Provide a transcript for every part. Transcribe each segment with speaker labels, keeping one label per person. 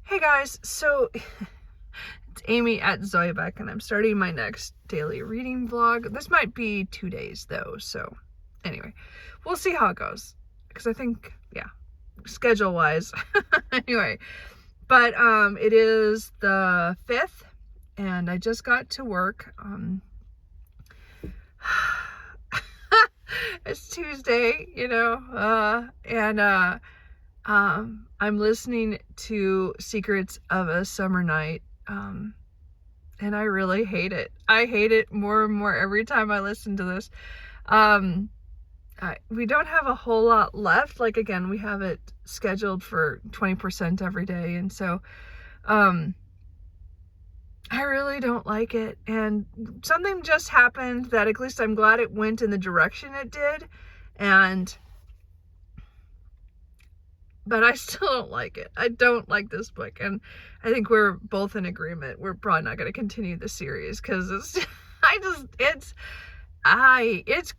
Speaker 1: Hey guys, so it's Amy at Zoyabeck, and I'm starting my next daily reading vlog. This might be 2 days though, so anyway, we'll see how it goes. Because I think, yeah, schedule wise. Anyway, but it is the 5th, and I just got to work. It's Tuesday, I'm listening to Secrets of a Summer Night, and I really hate it. I hate it more and more every time I listen to this. We don't have a whole lot left. Like, again, we have it scheduled for 20% every day, and so I really don't like it. And something just happened that at least I'm glad it went in the direction it did, but I still don't like it. I don't like this book, and I think we're both in agreement. We're probably not going to continue the series because it's it's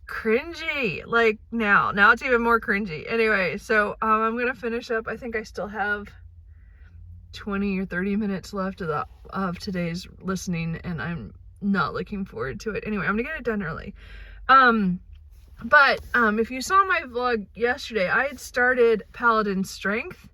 Speaker 1: cringy. Like now it's even more cringy. Anyway, so I'm gonna finish up. I think I still have 20 or 30 minutes left of today's listening, and I'm not looking forward to it. Anyway, I'm gonna get it done early. But if you saw my vlog yesterday, I had started Paladin Strength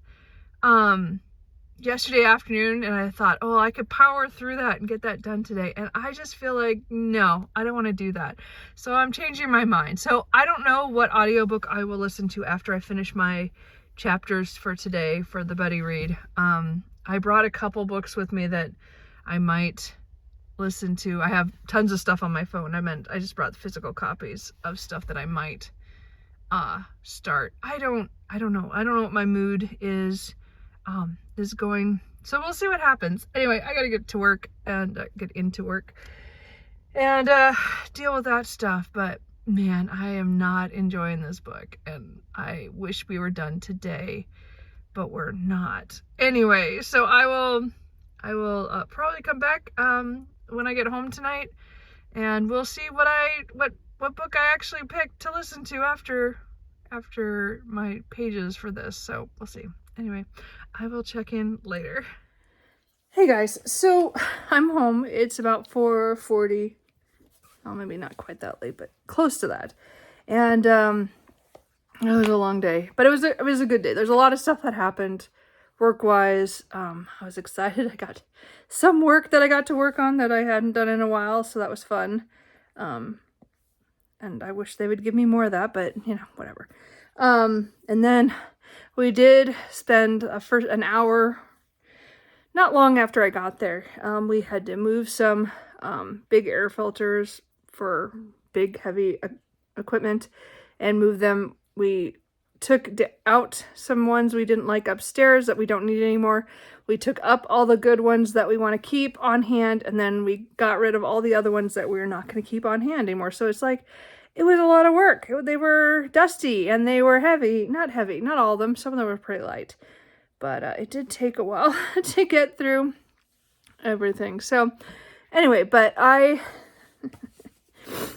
Speaker 1: yesterday afternoon, and I thought, oh, I could power through that and get that done today. And I just feel like, no, I don't want to do that. So I'm changing my mind. So I don't know what audiobook I will listen to after I finish my chapters for today for the buddy read. I brought a couple books with me that I might listen to. I have tons of stuff on my phone. I just brought physical copies of stuff that I might start. I don't know. I don't know what my mood is going. So we'll see what happens. Anyway, I gotta get to work and get into work and deal with that stuff. But man, I am not enjoying this book, and I wish we were done today, but we're not. Anyway, so I will probably come back when I get home tonight, and we'll see what book I actually picked to listen to after my pages for this. So we'll see. Anyway, I will check in later. Hey guys, so I'm home. It's about 4:40. Oh, maybe not quite that late, but close to that. And it was a long day, but it was a good day. There's a lot of stuff that happened work-wise. I was excited. I got some work that I got to work on that I hadn't done in a while, so that was fun. And I wish they would give me more of that, but whatever. And then we did spend an hour, not long after I got there. We had to move some big air filters for big heavy equipment and move them. We took out some ones we didn't like upstairs that we don't need anymore. We took up all the good ones that we want to keep on hand, and then we got rid of all the other ones that we're not going to keep on hand anymore. So it's like, it was a lot of work. They were dusty and they were heavy. Not heavy, not all of them. Some of them were pretty light. But it did take a while to get through everything. So anyway,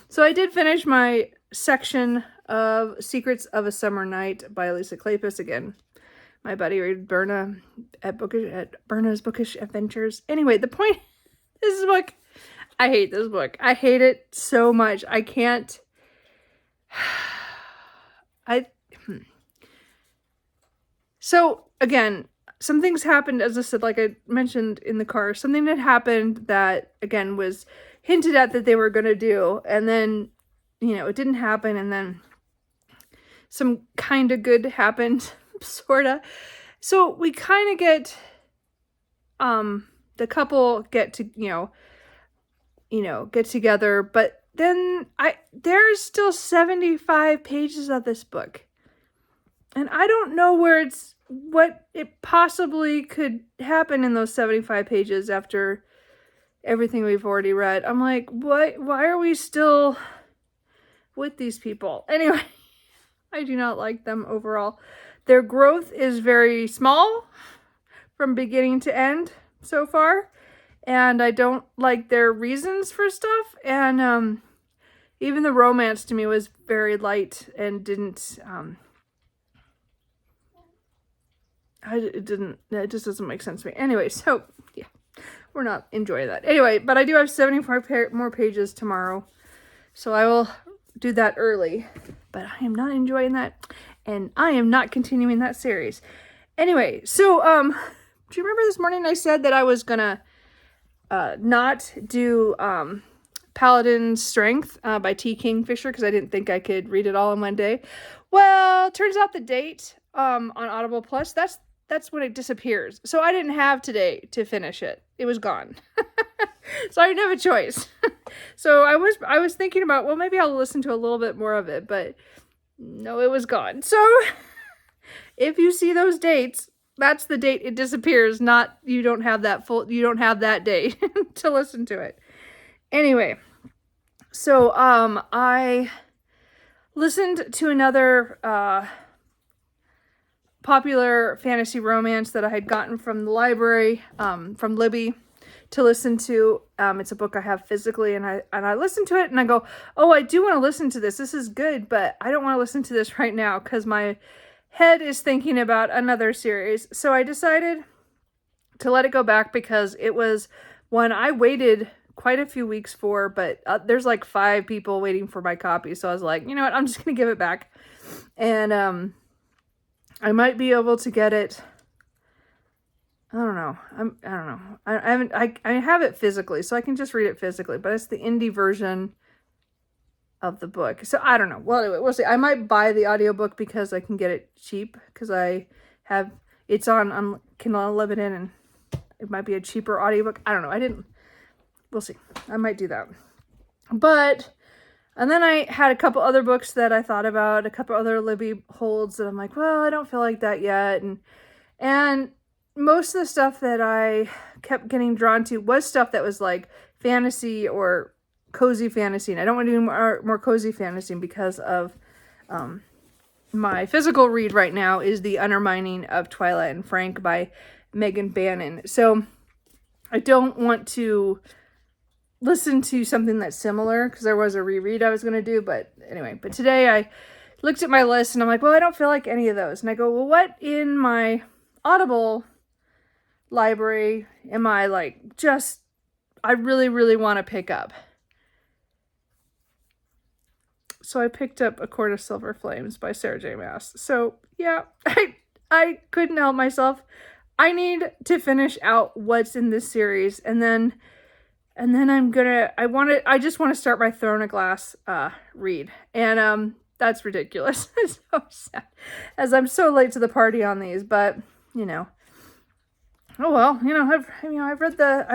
Speaker 1: so I did finish my section of Secrets of a Summer Night by Elisa Kleypas. Again, my buddy read Berna at Berna's Bookish Adventures. Anyway, the point, this book, I hate this book. I hate it so much. I can't. So again, some things happened, as I said, like I mentioned in the car, something had happened that, again, was hinted at that they were going to do, and then, it didn't happen, and then some kind of good happened, sort of. So we kind of get, the couple get to, get together, but then there's still 75 pages of this book. And I don't know what it possibly could happen in those 75 pages after everything we've already read. I'm like, what? Why are we still with these people? Anyway, I do not like them overall. Their growth is very small from beginning to end so far. And I don't like their reasons for stuff. And even the romance to me was very light and didn't... it just doesn't make sense to me. Anyway, so yeah, we're not enjoying that. Anyway, but I do have 74 more pages tomorrow, so I will do that early, but I am not enjoying that, and I am not continuing that series. Anyway, so, do you remember this morning I said that I was gonna, not do, Paladin's Strength, by T. Kingfisher, because I didn't think I could read it all in one day? Well, turns out the date, on Audible Plus, that's when it disappears. So I didn't have today to finish it. It was gone. So I didn't have a choice. So I was thinking about, well, maybe I'll listen to a little bit more of it, but no, it was gone. So if you see those dates, that's the date it disappears, not you don't have that day to listen to it. Anyway, so I listened to another popular fantasy romance that I had gotten from the library, from Libby, to listen to. It's a book I have physically, and I listen to it and I go, oh, I do want to listen to this. This is good, but I don't want to listen to this right now because my head is thinking about another series. So I decided to let it go back because it was one I waited quite a few weeks for, but there's like 5 people waiting for my copy. So I was like, you know what, I'm just going to give it back. And I might be able to get it. I don't know. I don't know. I have it physically, so I can just read it physically, but it's the indie version of the book. So I don't know. Well, anyway, we'll see. I might buy the audiobook because I can get it cheap because it's on Kindle Unlimited and it might be a cheaper audiobook. I don't know. We'll see. I might do that. And then I had a couple other books that I thought about, a couple other Libby holds that I'm like, well, I don't feel like that yet. And most of the stuff that I kept getting drawn to was stuff that was like fantasy or cozy fantasy. And I don't want to do more cozy fantasy because of my physical read right now is The Undermining of Twilight and Frank by Megan Bannon. So I don't want to listen to something that's similar because there was a reread I was going to do. But anyway, but today I looked at my list and I'm like, well, I don't feel like any of those. And I go, well, what in my Audible library am I like, I really, really want to pick up? So I picked up A Court of Silver Flames by Sarah J. Maas. So yeah, I couldn't help myself. I need to finish out what's in this series, and then I just want to start my Throne of Glass read. And that's ridiculous. It's so sad, as I'm so late to the party on these, but you know. Oh well, you know, I've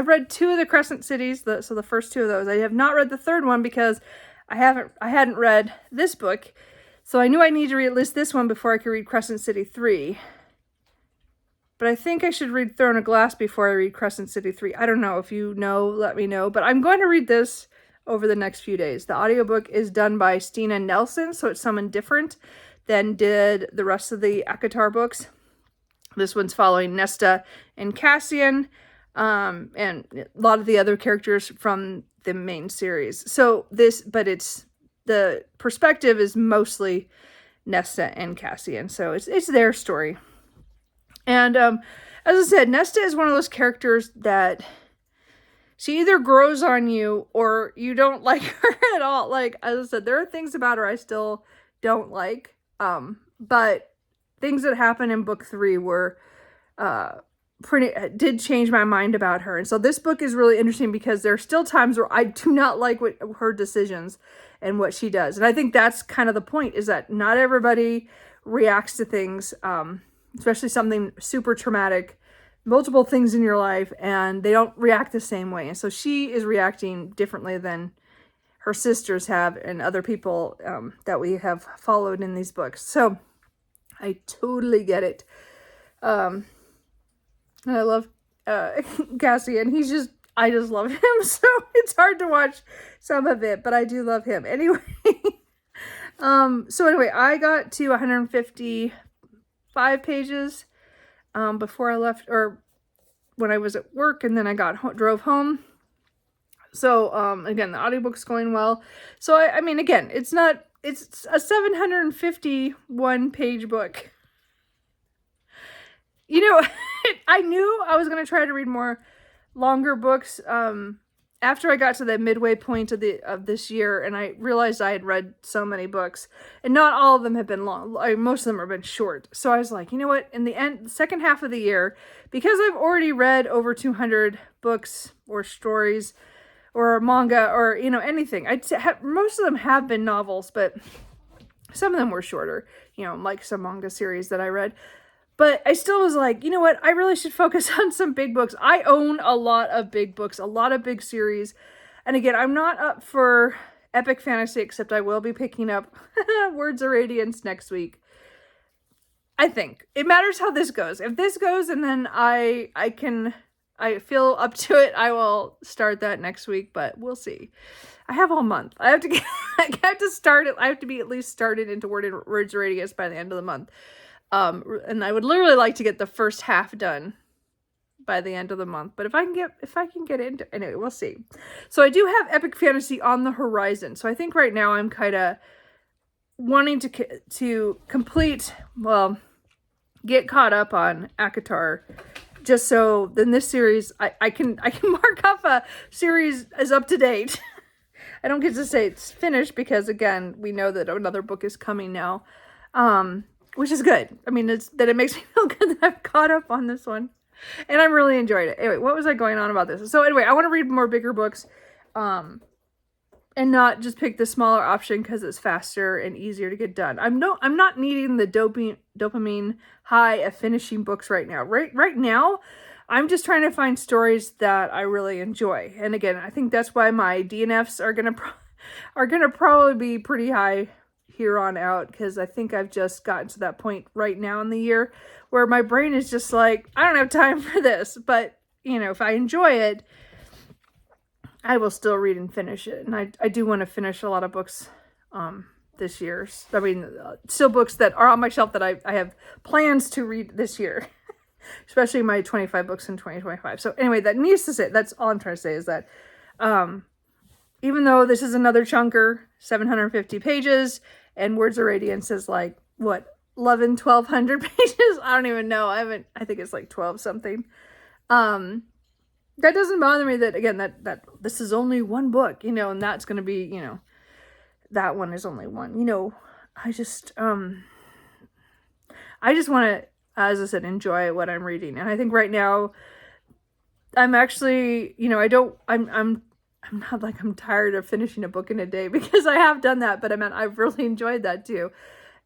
Speaker 1: read 2 of the Crescent Cities, so the first 2 of those. I have not read the third one because I hadn't read this book. So I knew I needed to read at least this one before I could read Crescent City 3. But I think I should read Throne of Glass before I read Crescent City 3. I don't know. If you know, let me know. But I'm going to read this over the next few days. The audiobook is done by Stina Nelson, so it's someone different than did the rest of the ACOTAR books. This one's following Nesta and Cassian, and a lot of the other characters from the main series. But it's, the perspective is mostly Nesta and Cassian. So it's their story. And as I said, Nesta is one of those characters that she either grows on you or you don't like her at all. Like, as I said, there are things about her I still don't like. But things that happen in book 3 were did change my mind about her. And so this book is really interesting because there are still times where I do not like her decisions and what she does. And I think that's kind of the point, is that not everybody reacts to things, especially something super traumatic, multiple things in your life, and they don't react the same way. And so she is reacting differently than her sisters have and other people that we have followed in these books. So I totally get it. And I love Cassian. I just love him. So it's hard to watch some of it, but I do love him. Anyway, so anyway, I got to 155 pages before I left, or when I was at work, and then I drove home. So again, the audiobook's going well. So I mean, again, it's a 751 page book. You know, I knew I was going to try to read more longer books after I got to the midway point of this year, and I realized I had read so many books, and not all of them have been long. Most of them have been short. So I was like, you know what? In the second half of the year, because I've already read over 200 books or stories or manga or anything. Most of them have been novels, but some of them were shorter. Like some manga series that I read. But I still was like, you know what? I really should focus on some big books. I own a lot of big books, a lot of big series. And again, I'm not up for epic fantasy, except I will be picking up Words of Radiance next week. I think it matters how this goes. If this goes and then I feel up to it, I will start that next week, but we'll see. I have all month. I have to start it. I have to be at least started into Words of Radiance by the end of the month. And I would literally like to get the first half done by the end of the month. But if I can get into, anyway, we'll see. So I do have epic fantasy on the horizon. So I think right now I'm kind of wanting to complete, get caught up on ACOTAR, just so then this series I can mark off a series as up to date. I don't get to say it's finished because again, we know that another book is coming now. Which is good. I mean, it makes me feel good that I've caught up on this one. And I'm really enjoyed it. Anyway, what was I going on about this? So anyway, I want to read more bigger books. And not just pick the smaller option because it's faster and easier to get done. I'm not needing the dopamine high of finishing books right now. Right now, I'm just trying to find stories that I really enjoy. And again, I think that's why my DNFs are gonna probably be pretty high here on out, because I think I've just gotten to that point right now in the year where my brain is just like, I don't have time for this. But if I enjoy it, I will still read and finish it. And I do want to finish a lot of books this year. I mean, still books that are on my shelf that I have plans to read this year, especially my 25 books in 2025. So anyway, that needs to say, that's all I'm trying to say is that even though this is another chunker, 750 pages, and Words of Radiance is like, what, 1,200 pages? I don't even know. I think it's like 12 something. That doesn't bother me that, again, that this is only one book, and that's going to be, that one is only one. I just want to, as I said, enjoy what I'm reading. And I think right now, I'm actually, I'm not like I'm tired of finishing a book in a day, because I have done that, but I've really enjoyed that too.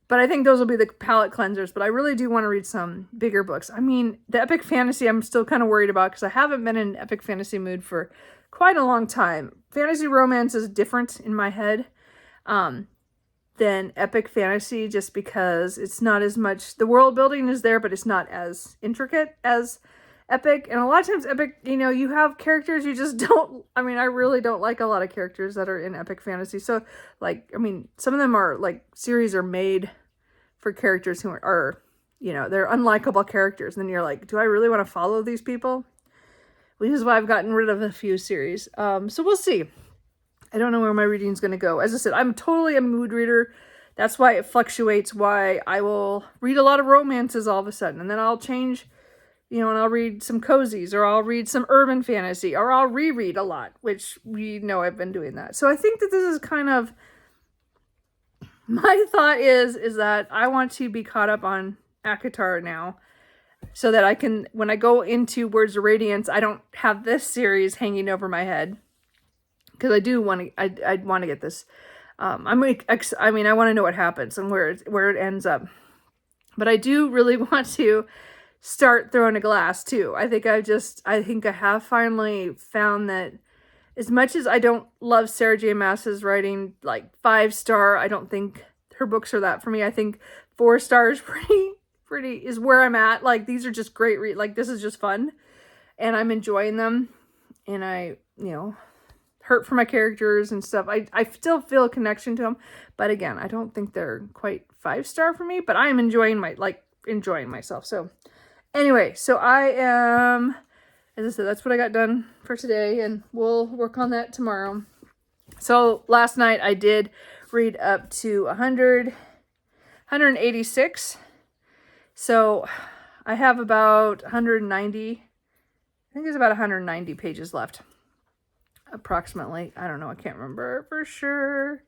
Speaker 1: But I think those will be the palate cleansers, but I really do want to read some bigger books. I mean, the epic fantasy I'm still kind of worried about because I haven't been in an epic fantasy mood for quite a long time. Fantasy romance is different in my head than epic fantasy, just because it's not as much, the world building is there, but it's not as intricate as epic. And a lot of times epic, you have characters you just don't, I really don't like a lot of characters that are in epic fantasy. So some of them are like, series are made for characters who are they're unlikable characters. And then you're like, do I really want to follow these people? Which is why I've gotten rid of a few series. So we'll see. I don't know where my reading's going to go. As I said, I'm totally a mood reader. That's why it fluctuates, why I will read a lot of romances all of a sudden. And then I'll change, and I'll read some cozies, or I'll read some urban fantasy, or I'll reread a lot, which we know I've been doing that. So I think that this is kind of, my thought is that I want to be caught up on ACOTAR now, so that I can, when I go into Words of Radiance, I don't have this series hanging over my head. Because I do want to, I want to get this. I want to know what happens and where it ends up. But I do really want to start Throne of Glass too. I think I have finally found that, as much as I don't love Sarah J. Maas's writing, like 5-star, I don't think her books are that for me. I think 4 stars pretty is where I'm at. Like, these are just great like, this is just fun and I'm enjoying them, and I hurt for my characters and stuff. I still feel a connection to them, but again, I don't think they're quite 5-star for me, but I am enjoying myself. So anyway, so I am, as I said, that's what I got done for today, and we'll work on that tomorrow. So last night I did read up to 186. So I have about 190, I think there's about 190 pages left. Approximately. I don't know. I can't remember for sure.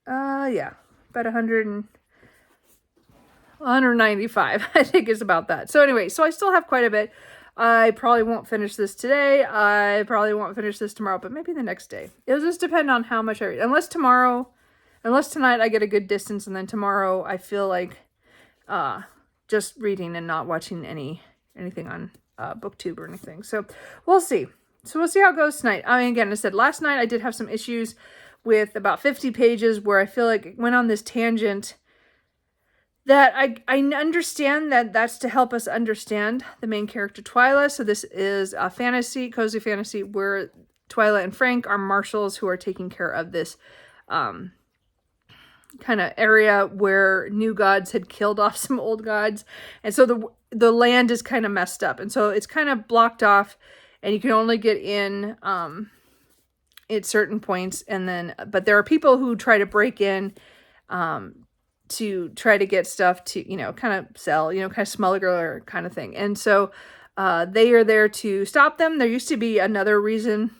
Speaker 1: Yeah. About 195. I think is about that. So anyway, so I still have quite a bit. I probably won't finish this today. I probably won't finish this tomorrow, but maybe the next day. It'll just depend on how much I read. Unless tonight I get a good distance, and then tomorrow I feel like just reading and not watching anything on BookTube or anything. So we'll see. So we'll see how it goes tonight. I mean, again, I said last night I did have some issues with about 50 pages where I feel like it went on this tangent that I understand that that's to help us understand the main character, Twyla. So this is a fantasy, cozy fantasy, where Twyla and Frank are marshals who are taking care of this kind of area where new gods had killed off some old gods. And so the land is kind of messed up. And so it's kind of blocked off, and you can only get in at certain points. And then, but there are people who try to break in to try to get stuff to, kind of sell, kind of smuggler kind of thing. And so they are there to stop them. There used to be another reason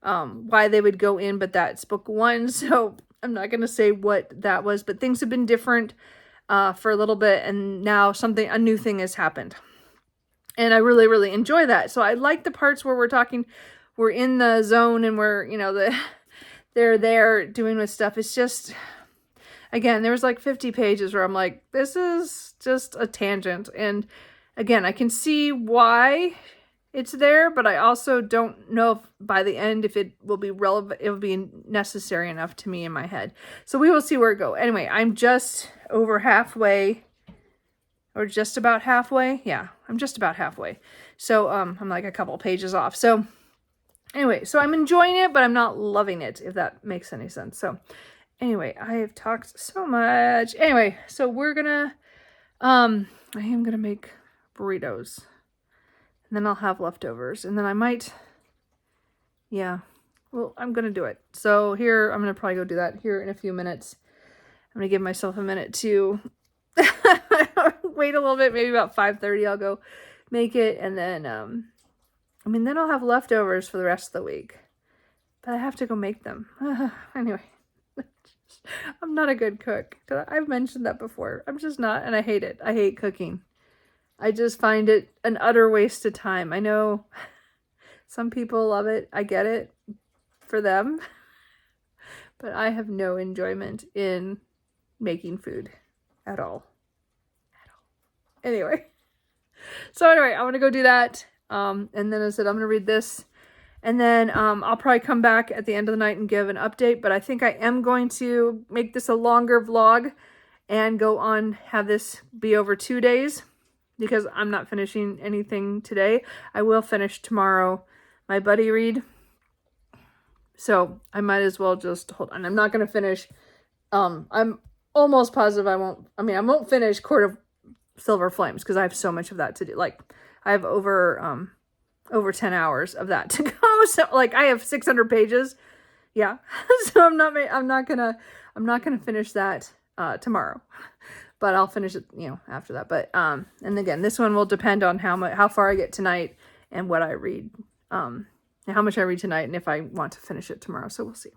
Speaker 1: why they would go in, but that's book 1. So I'm not going to say what that was, but things have been different for a little bit. And now a new thing has happened. And I really, really enjoy that. So I like the parts where we're in the zone and we're, they're there doing with stuff. It's just, again, there was like 50 pages where I'm like, this is just a tangent. And again, I can see why it's there, but I also don't know if by the end, if it will be relevant, it will be necessary enough to me in my head. So we will see where it goes. Anyway, I'm just over halfway, or just about halfway. Yeah, I'm just about halfway. So I'm like a couple pages off. So anyway, so I'm enjoying it, but I'm not loving it, if that makes any sense. So anyway, I have talked so much. Anyway, so we're gonna, I am gonna make burritos. And then I'll have leftovers. And then I might, yeah, well, I'm gonna do it. So here, I'm gonna probably go do that here in a few minutes. I'm gonna give myself a minute to wait a little bit, maybe about 5:30 I'll go make it. And then, then I'll have leftovers for the rest of the week. But I have to go make them. Anyway. I'm not a good cook. I've mentioned that before. I'm just not, and I hate it. I hate cooking. I just find it an utter waste of time. I know some people love it. I get it for them. But I have no enjoyment in making food at all. Anyway. So anyway, I'm going to go do that. And then I said I'm going to read this. And then I'll probably come back at the end of the night and give an update. But I think I am going to make this a longer vlog and go on, have this be over 2 days, because I'm not finishing anything today. I will finish tomorrow my buddy read. So I might as well just hold on. I'm not going to finish. I'm almost positive I won't finish Court of Silver Flames, because I have so much of that to do. Like, I have over 10 hours of that to go. So like, I have 600 pages. Yeah. So I'm not gonna finish that tomorrow, but I'll finish it, after that. But and again, this one will depend on how far I get tonight and what I read, and how much I read tonight, and if I want to finish it tomorrow. So we'll see.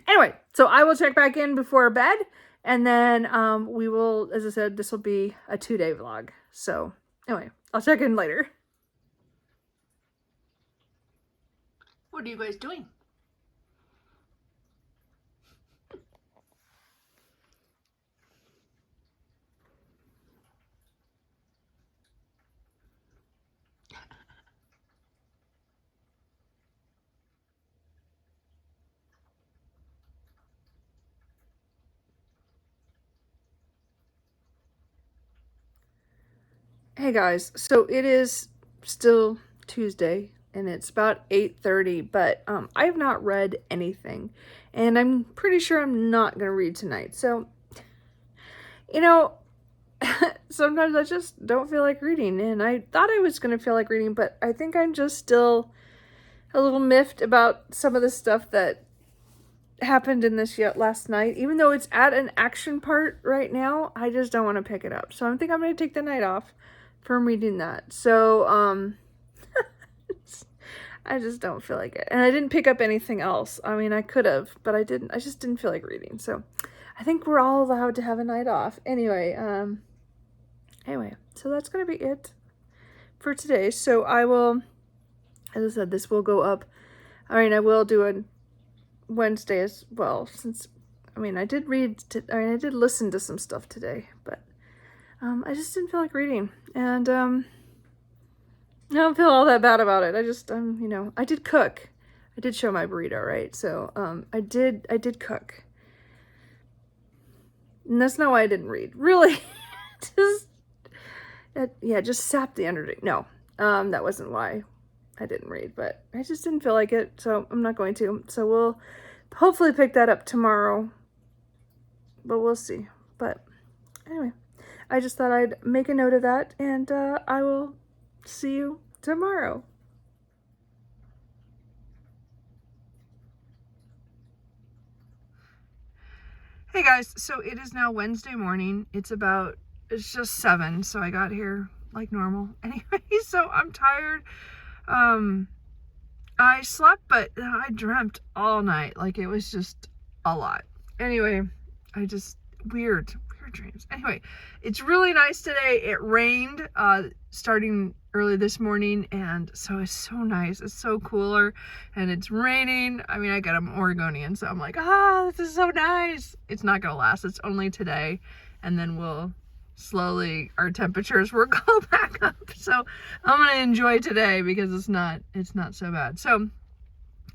Speaker 1: Anyway, so I will check back in before bed, and then we will, as I said, this will be a 2-day vlog. So anyway, I'll check in later. What are you guys doing? Hey guys, so it is still Tuesday and it's about 8:30, but I have not read anything, and I'm pretty sure I'm not going to read tonight. So, sometimes I just don't feel like reading, and I thought I was going to feel like reading, but I think I'm just still a little miffed about some of the stuff that happened in this yet last night. Even though it's at an action part right now, I just don't want to pick it up. So I think I'm going to take the night off from reading that. So, I just don't feel like it. And I didn't pick up anything else. I mean, I could have, but I didn't. I just didn't feel like reading. So I think we're all allowed to have a night off. Anyway, so that's going to be it for today. So I will, as I said, this will go up. I mean, I will do a Wednesday as well, since, I mean, I did I did listen to some stuff today, but I just didn't feel like reading. And I don't feel all that bad about it. I just, you know, I did cook. I did show my burrito, right? So, I did cook. And that's not why I didn't read. Really, just sap the energy. No, that wasn't why I didn't read, but I just didn't feel like it, so I'm not going to. So we'll hopefully pick that up tomorrow, but we'll see. But anyway, I just thought I'd make a note of that, and I will see you tomorrow. Hey guys, so it is now Wednesday morning. It's just 7, so I got here like normal. Anyway, so I'm tired. I slept, but I dreamt all night. Like, it was just a lot. Anyway, weird dreams. Anyway, it's really nice today. It rained, starting early this morning, and so it's so nice. It's so cooler, and it's raining. I mean, I'm Oregonian, so I'm like, this is so nice. It's not gonna last. It's only today, and then our temperatures will go back up. So I'm gonna enjoy today because it's not so bad. So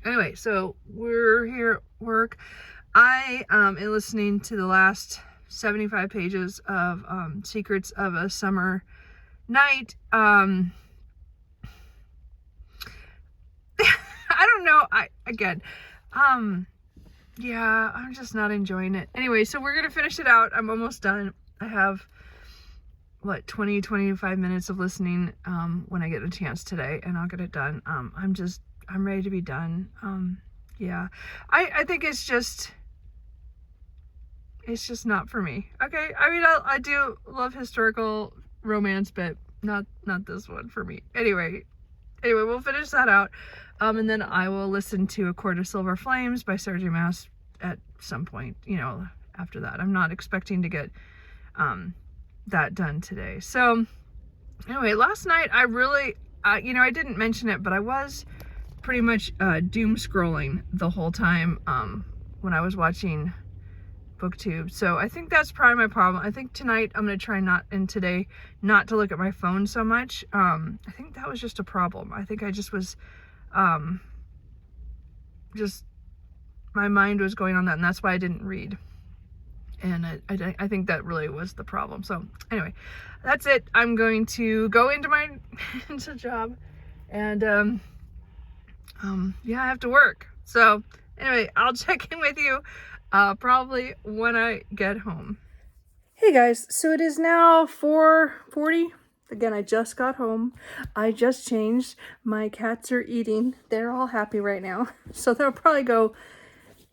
Speaker 1: anyway, so we're here at work. I am listening to the last 75 pages of Secrets of a Summer Night. I don't know. I'm just not enjoying it. Anyway, so we're gonna finish it out. I'm almost done. I have 25 minutes of listening when I get a chance today, and I'll get it done. I'm ready to be done. I think it's just not for me. Okay, I mean, I do love historical romance, but not this one for me. Anyway, we'll finish that out, and then I will listen to A Court of Silver Flames by Sarah J. Maas at some point, after that. I'm not expecting to get that done today. So anyway, last night I really, I didn't mention it, but I was pretty much doom scrolling the whole time when I was watching BookTube. So I think that's probably my problem. I think tonight I'm going to try today not to look at my phone so much. I think that was just a problem. I think I just was, my mind was going on that, and that's why I didn't read. And I think that really was the problem. So anyway, that's it. I'm going to go into my job, and I have to work. So anyway, I'll check in with you probably when I get home. Hey guys, so it is now 4:40. Again, I just got home. I just changed. My cats are eating. They're all happy right now. So they'll probably go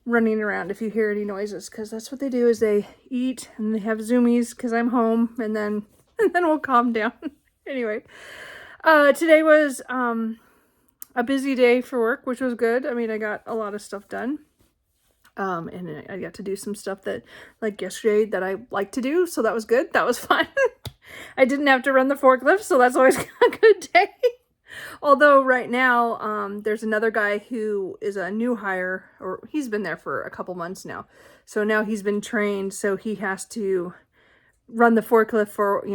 Speaker 1: running around if you hear any noises, because that's what they do, is they eat and they have zoomies because I'm home, and then we'll calm down. Anyway, today was a busy day for work, which was good. I mean, I got a lot of stuff done. And I got to do some stuff that, like yesterday, that I like to do, so that was good. That was fun. I didn't have to run the forklift, so that's always a good day. Although right now, there's another guy who is a new hire, or he's been there for a couple months now. So now he's been trained, so he has to run the forklift for,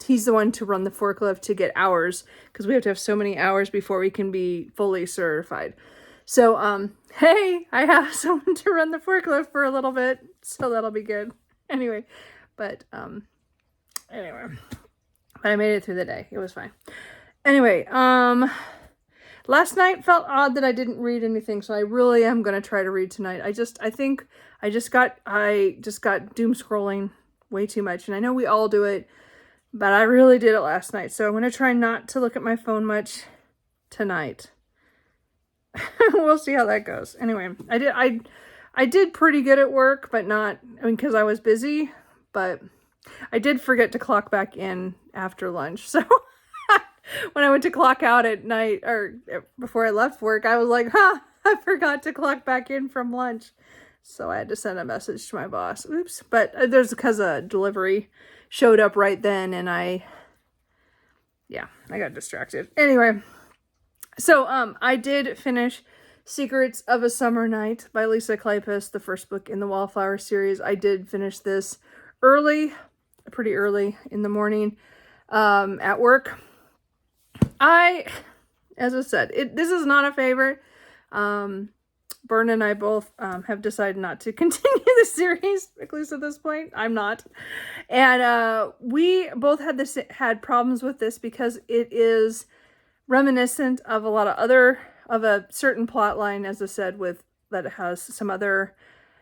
Speaker 1: he's the one to run the forklift to get hours, because we have to have so many hours before we can be fully certified. So, hey, I have someone to run the forklift for a little bit, so that'll be good. Anyway, but I made it through the day. It was fine. Anyway, last night felt odd that I didn't read anything, so I really am going to try to read tonight. I think I just got doom scrolling way too much, and I know we all do it, but I really did it last night, so I'm going to try not to look at my phone much tonight. We'll see how that goes. Anyway, I did pretty good at work, but not, I mean, because I was busy, but I did forget to clock back in after lunch. So when I went to clock out at night or before I left work, I was like, I forgot to clock back in from lunch. So I had to send a message to my boss. Oops. But there's because a delivery showed up right then and I got distracted. Anyway, so I did finish Secrets of a Summer Night by Lisa Kleypas, the first book in the Wallflower series. I did finish this pretty early in the morning at work. As I said, this is not a favorite. Bern and I both have decided not to continue the series, at least at this point. I'm not. And we both had problems with this because it is reminiscent of a certain plot line, as I said, that has some other,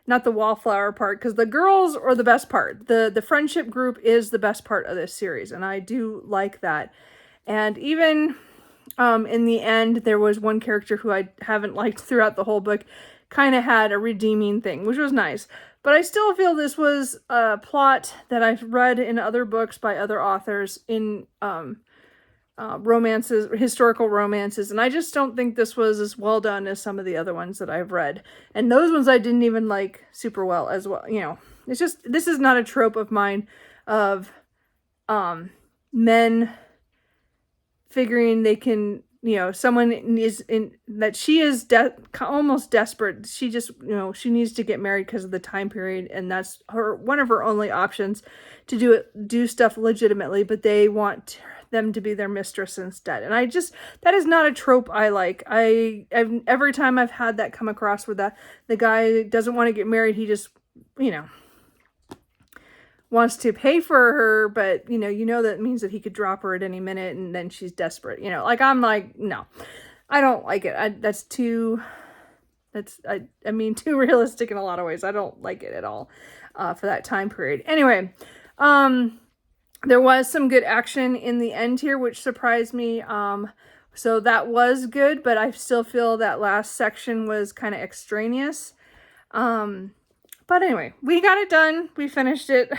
Speaker 1: not the Wallflower part, because the girls are the best part. The friendship group is the best part of this series, and I do like that. And even in the end, there was one character who I haven't liked throughout the whole book, kind of had a redeeming thing, which was nice. But I still feel this was a plot that I've read in other books by other authors in romances, historical romances, and I just don't think this was as well done as some of the other ones that I've read. And those ones I didn't even like super well as well. You know, it's just, this is not a trope of mine of men figuring they can, you know, someone is in that she is almost desperate. She just, you know, she needs to get married because of the time period, and that's one of her only options to do stuff legitimately, but they want them to be their mistress instead. And that is not a trope I like. Every time I've had that come across where the guy doesn't want to get married, he just, you know, wants to pay for her, but you know that means that he could drop her at any minute and then she's desperate, you know, like I'm like, no, I don't like it. That's too realistic in a lot of ways. I don't like it at all for that time period. Anyway, there was some good action in the end here, which surprised me. So that was good, but I still feel that last section was kind of extraneous. But anyway, we got it done. We finished it.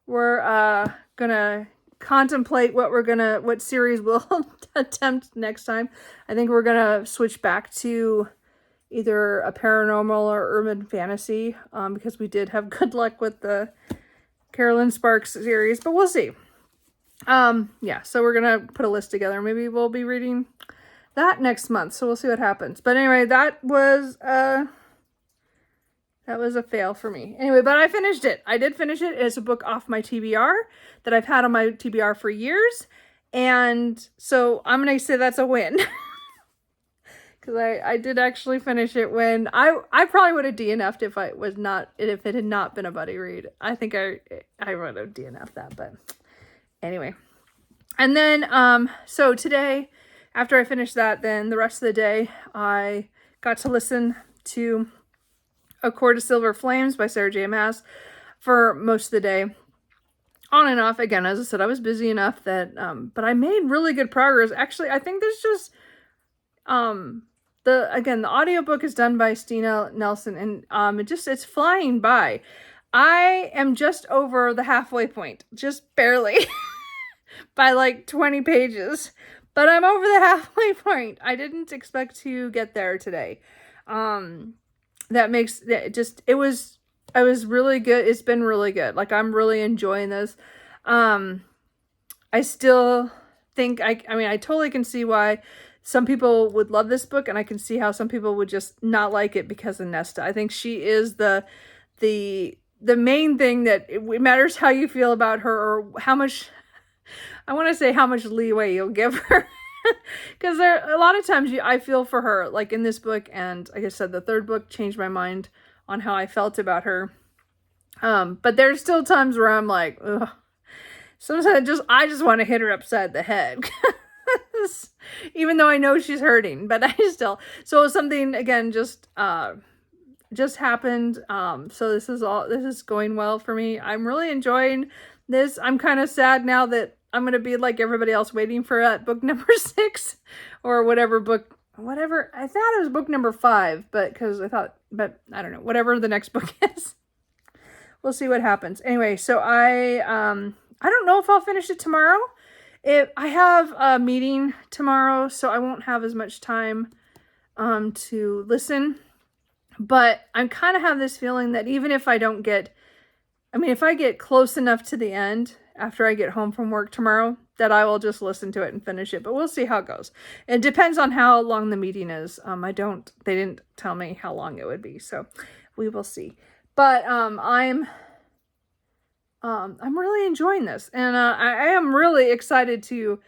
Speaker 1: We're gonna contemplate what series we'll attempt next time. I think we're gonna switch back to either a paranormal or urban fantasy, because we did have good luck with the Carolyn Sparks series, but we'll see. Yeah, so we're gonna put a list together. Maybe we'll be reading that next month, so we'll see what happens. But anyway, that was a fail for me. Anyway, but I finished it. I did finish it. It's a book off my TBR that I've had on my TBR for years. And so I'm going to say that's a win. Because I did actually finish it when I probably would have DNF'd if it had not been a buddy read. I think I would have DNF'd that, but anyway. And then, so today, after I finished that, then the rest of the day, I got to listen to A Court of Silver Flames by Sarah J. Maas for most of the day. On and off. Again, as I said, I was busy enough that, but I made really good progress. Actually, I think there's just, the audiobook is done by Stina Nelson, and it's flying by. I am just over the halfway point, just barely, by like 20 pages, but I'm over the halfway point. I didn't expect to get there today. It was really good. It's been really good. Like, I'm really enjoying this. I still think, I totally can see why some people would love this book, and I can see how some people would just not like it because of Nesta. I think she is the main thing that it matters how you feel about her, or how much, I want to say how much leeway you'll give her. Because a lot of times I feel for her, like in this book, and like I said, the third book changed my mind on how I felt about her. But there's still times where I'm like, ugh. Sometimes I just want to hit her upside the head. Even though I know she's hurting, but so something again just happened. So this is going well for me. I'm really enjoying this. I'm kind of sad now that I'm going to be like everybody else, waiting for book number 6 or whatever book whatever. I thought it was book number 5, but I don't know, whatever the next book is. We'll see what happens. Anyway, so I don't know if I'll finish it tomorrow. I have a meeting tomorrow, so I won't have as much time to listen. But I kind of have this feeling that even if I don't get, if I get close enough to the end after I get home from work tomorrow, that I will just listen to it and finish it. But we'll see how it goes. It depends on how long the meeting is. They didn't tell me how long it would be, so we will see. But I'm really enjoying this, and I am really excited to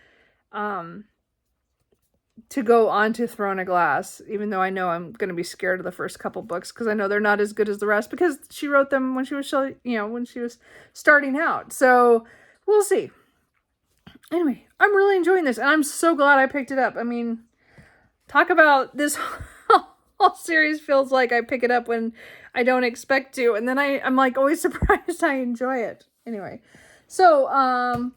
Speaker 1: go on to Throne of Glass, even though I know I'm going to be scared of the first couple books because I know they're not as good as the rest because she wrote them when she was starting out. So we'll see. Anyway, I'm really enjoying this, and I'm so glad I picked it up. Talk about this whole series feels like I pick it up when I don't expect to, and then I'm like always surprised I enjoy it. Anyway, so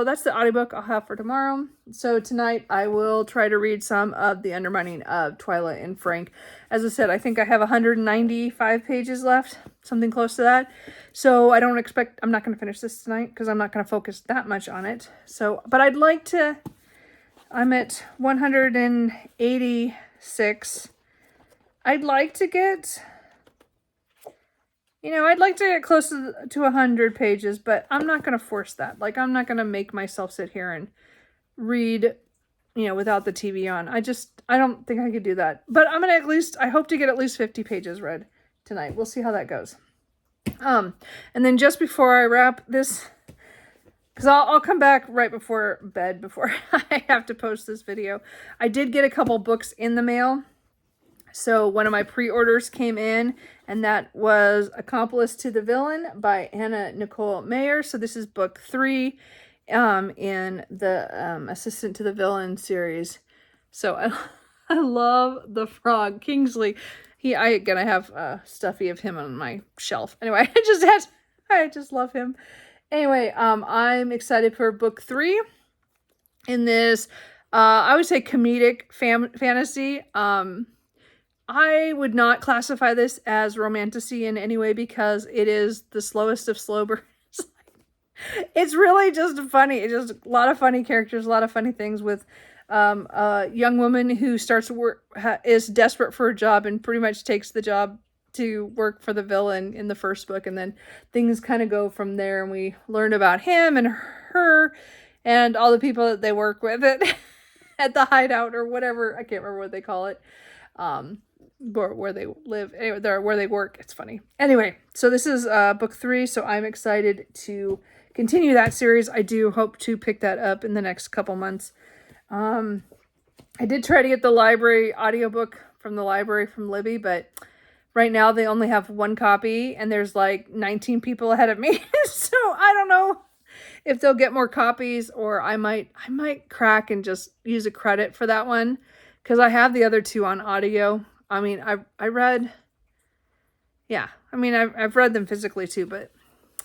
Speaker 1: that's the audiobook I'll have for tomorrow. So tonight I will try to read some of The Undermining of Twyla and Frank. As I said, I think I have 195 pages left, something close to that. So I'm not going to finish this tonight because I'm not going to focus that much on it. So, but I'm at 186. I'd like to get close to 100 pages, but I'm not going to force that. I'm not going to make myself sit here and read, without the TV on. I don't think I could do that. But I'm going to I hope to get at least 50 pages read tonight. We'll see how that goes. And then just before I wrap this, because I'll come back right before bed before I have to post this video. I did get a couple books in the mail. So one of my pre-orders came in, and that was Accomplice to the Villain by Anna Nicole Mayer. So this is book 3 in the Assistant to the Villain series. So I love the frog, Kingsley. I have a stuffy of him on my shelf. Anyway, I just love him. Anyway, I'm excited for book 3 in this, I would say comedic fantasy. I would not classify this as romantasy in any way because it is the slowest of slow burns. It's really just funny. It's just a lot of funny characters, a lot of funny things with a young woman who starts to work, is desperate for a job and pretty much takes the job to work for the villain in the first book. And then things kind of go from there, and we learn about him and her and all the people that they work with at the hideout or whatever. I can't remember what they call it. Where they live, anyway, where they work. It's funny. Anyway, so this is book 3, so I'm excited to continue that series. I do hope to pick that up in the next couple months. I did try to get the library audiobook from the library from Libby, but right now they only have 1 copy, and there's 19 people ahead of me. So I don't know if they'll get more copies, or I might crack and just use a credit for that one, because I have the other 2 on audio. I've read them physically too, but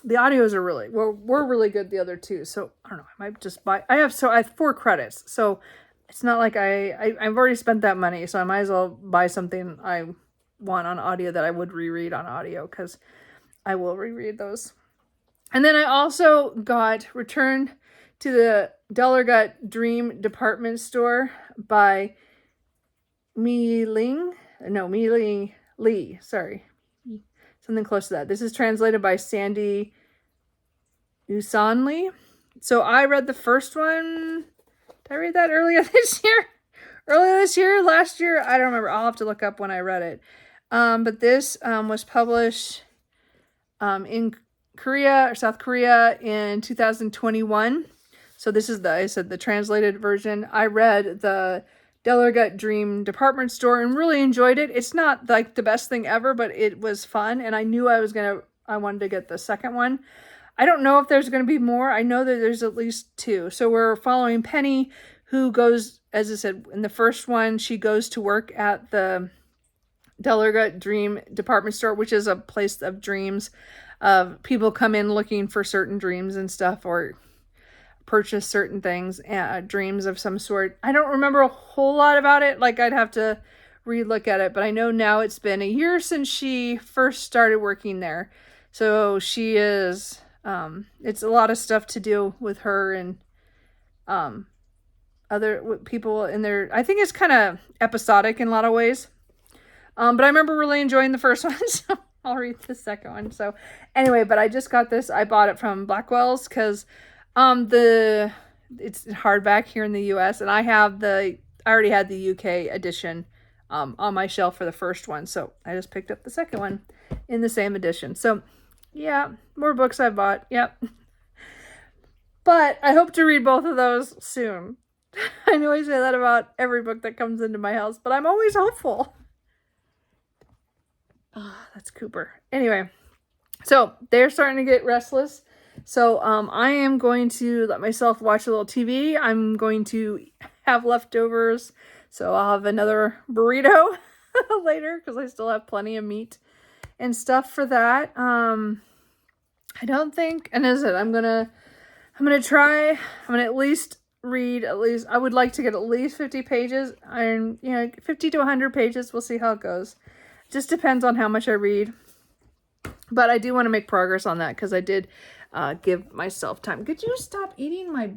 Speaker 1: the audios are were really good, the other 2. So I don't know, I might just buy, I have 4 credits. So it's not like I've already spent that money. So I might as well buy something I want on audio that I would reread on audio, because I will reread those. And then I also got Return to the Dullergut Dream Department Store by Mi Ling Lee, sorry. Something close to that. This is translated by Sandy Usanli. So I read the first one. Did I read that earlier this year? Last year? I don't remember. I'll have to look up when I read it. But this was published in Korea or South Korea in 2021. So this is the translated version. I read the Dullergut Dream Department Store and really enjoyed it. It's not the best thing ever, but it was fun, and I knew I wanted to get the second one. I don't know if there's going to be more. I know that there's at least 2. So we're following Penny, who goes, as I said, in the first one, she goes to work at the Dullergut Dream Department Store, which is a place of dreams. People come in looking for certain dreams and stuff, or purchase certain things, dreams of some sort. I don't remember a whole lot about it. Like, I'd have to relook at it, but I know now it's been a year since she first started working there. So she is, it's a lot of stuff to do with her and other people in there. I think it's kind of episodic in a lot of ways. But I remember really enjoying the first one, so I'll read the second one. So anyway, but I just got this. I bought it from Blackwell's because it's hardback here in the US, and I already had the UK edition on my shelf for the first one, so I just picked up the second one in the same edition. So yeah, more books I bought. Yep. But I hope to read both of those soon. I know I say that about every book that comes into my house, but I'm always hopeful. Oh, that's Cooper. Anyway, so they're starting to get restless. So I am going to let myself watch a little TV. I'm going to have leftovers. So I'll have another burrito later because I still have plenty of meat and stuff for that. I don't think, and as I said, I'm gonna at least read I would like to get at least 50 pages, and 50 to 100 pages. We'll see how it goes. Just depends on how much I read, but I do want to make progress on that because I did give myself time. Could you stop eating my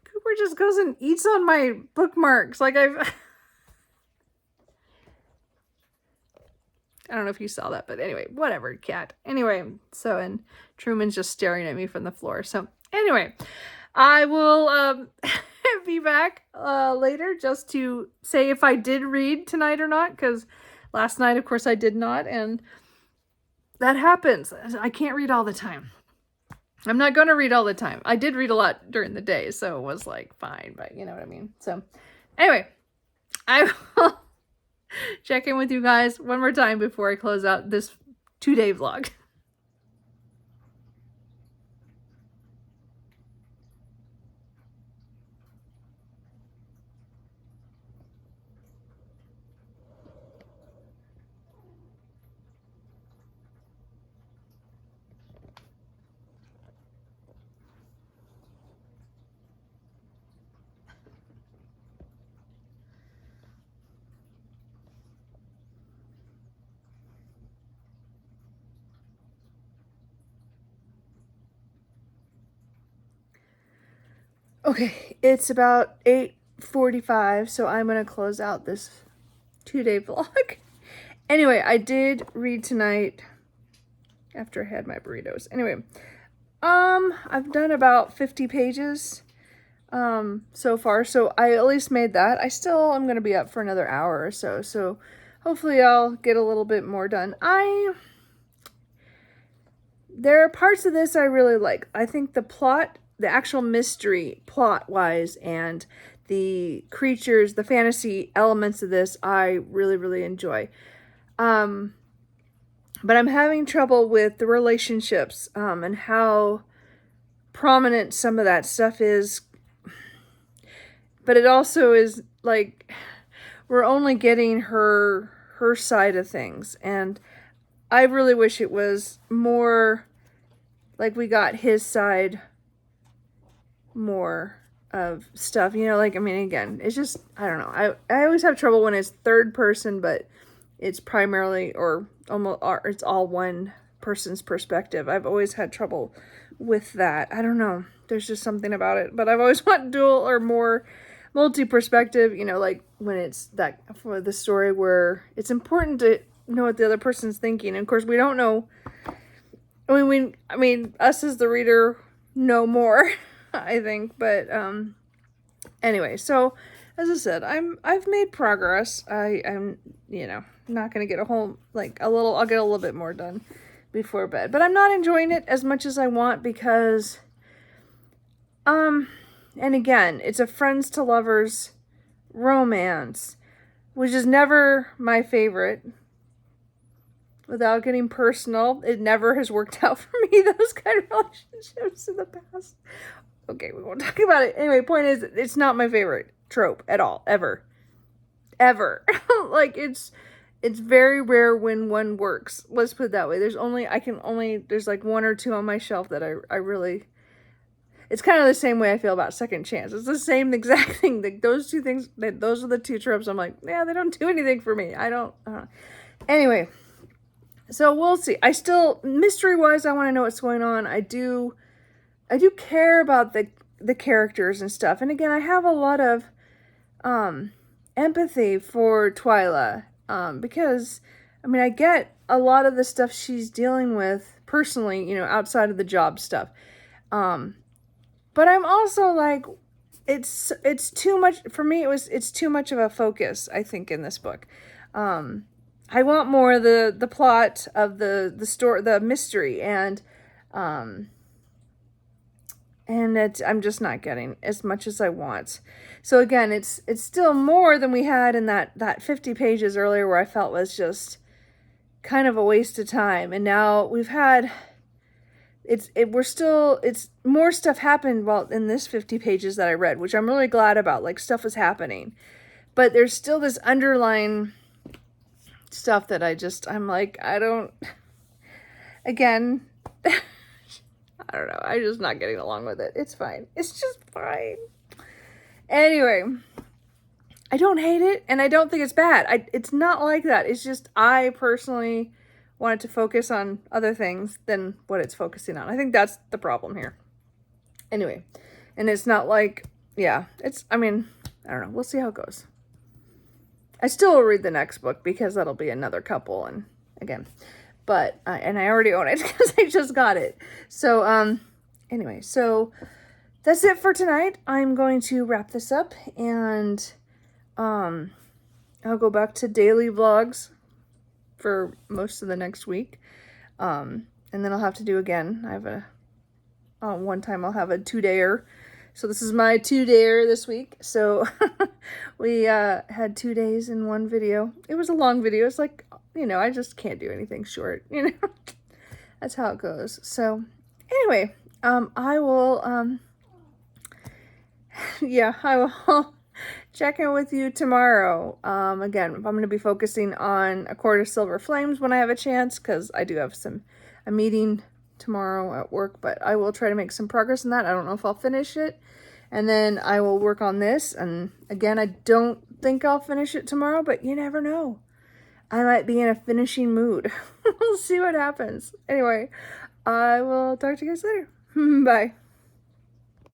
Speaker 1: Cooper just goes and eats on my bookmarks. Like, I don't know if you saw that, but anyway, whatever, cat. Anyway, so, and Truman's just staring at me from the floor. So anyway, I will be back later just to say if I did read tonight or not, because last night, of course, I did not, and that happens. I can't read all the time. I'm not going to read all the time. I did read a lot during the day, so it was like fine, but you know what I mean. So anyway, I will check in with you guys one more time before I close out this 2-day vlog. Okay, it's about 8:45, so I'm going to close out this 2-day vlog. Anyway, I did read tonight after I had my burritos. Anyway, I've done about 50 pages so far, so I at least made that. I'm going to be up for another hour or so, so hopefully I'll get a little bit more done. There are parts of this I really like. I think the plot, the actual mystery plot-wise, and the creatures, the fantasy elements of this, I really, really enjoy. But I'm having trouble with the relationships and how prominent some of that stuff is. But it also is like we're only getting her side of things, and I really wish it was more like we got his side more of stuff, like, I mean, again, it's just, I don't know, I always have trouble when it's third person, but it's primarily or it's all one person's perspective. I've always had trouble with that. I don't know, there's just something about it, but I've always wanted dual or more multi-perspective, like when it's that for the story where it's important to know what the other person's thinking, and of course we don't know. I mean us as the reader know more I think, but anyway, so as I said, I've made progress. I'm not gonna get I'll get a little bit more done before bed, but I'm not enjoying it as much as I want because and again, it's a friends to lovers romance, which is never my favorite. Without getting personal, it never has worked out for me, those kind of relationships in the past. Okay, we won't talk about it. Anyway, point is, it's not my favorite trope at all, ever. Like, it's very rare when one works. Let's put it that way. There's like one or two on my shelf that I really, It's kind of the same way I feel about Second Chance. It's the same exact thing. Those two things, those are the two tropes. I'm like, yeah, they don't do anything for me. I don't. Anyway, so we'll see. I still, mystery-wise, I want to know what's going on. I do care about the characters and stuff. And again, I have a lot of empathy for Twyla, because, I mean, I get a lot of the stuff she's dealing with personally, you know, outside of the job stuff. But I'm also like, it's too much for me. It's too much of a focus, I think, in this book. I want more of the plot of the story, the mystery, and I'm just not getting as much as I want. So again, it's still more than we had in that 50 pages earlier, where I felt was just kind of a waste of time. And now we've had, it's more stuff happened in this 50 pages that I read, which I'm really glad about. Like, stuff was happening, but there's still this underlying stuff that I'm like, again, I don't know. I'm just not getting along with it. It's fine. It's just fine. Anyway, I don't hate it, and I don't think it's bad. It's not like that. It's just I personally wanted to focus on other things than what it's focusing on. I think that's the problem here. Anyway, and it's not like, yeah, I mean, I don't know. We'll see how it goes. I still will read the next book because that'll be another couple, and again, but, and I already own it because I just got it. So, anyway, so that's it for tonight. I'm going to wrap this up, and, I'll go back to daily vlogs for most of the next week. And then I'll have to do again. I have one time I'll have a 2-dayer. So this is my 2-dayer this week. So we had 2 days in one video. It was a long video. It's like, you know, I just can't do anything short, you know. That's how it goes. So anyway, I will, yeah, I will check in with you tomorrow. Again, I'm going to be focusing on A Court of Silver Flames when I have a chance, because I do have a meeting tomorrow at work, but I will try to make some progress in that. I don't know if I'll finish it, and then I will work on this. And again, I don't think I'll finish it tomorrow, but you never know. I might be in a finishing mood. We'll see what happens. Anyway, I will talk to you guys later. Bye.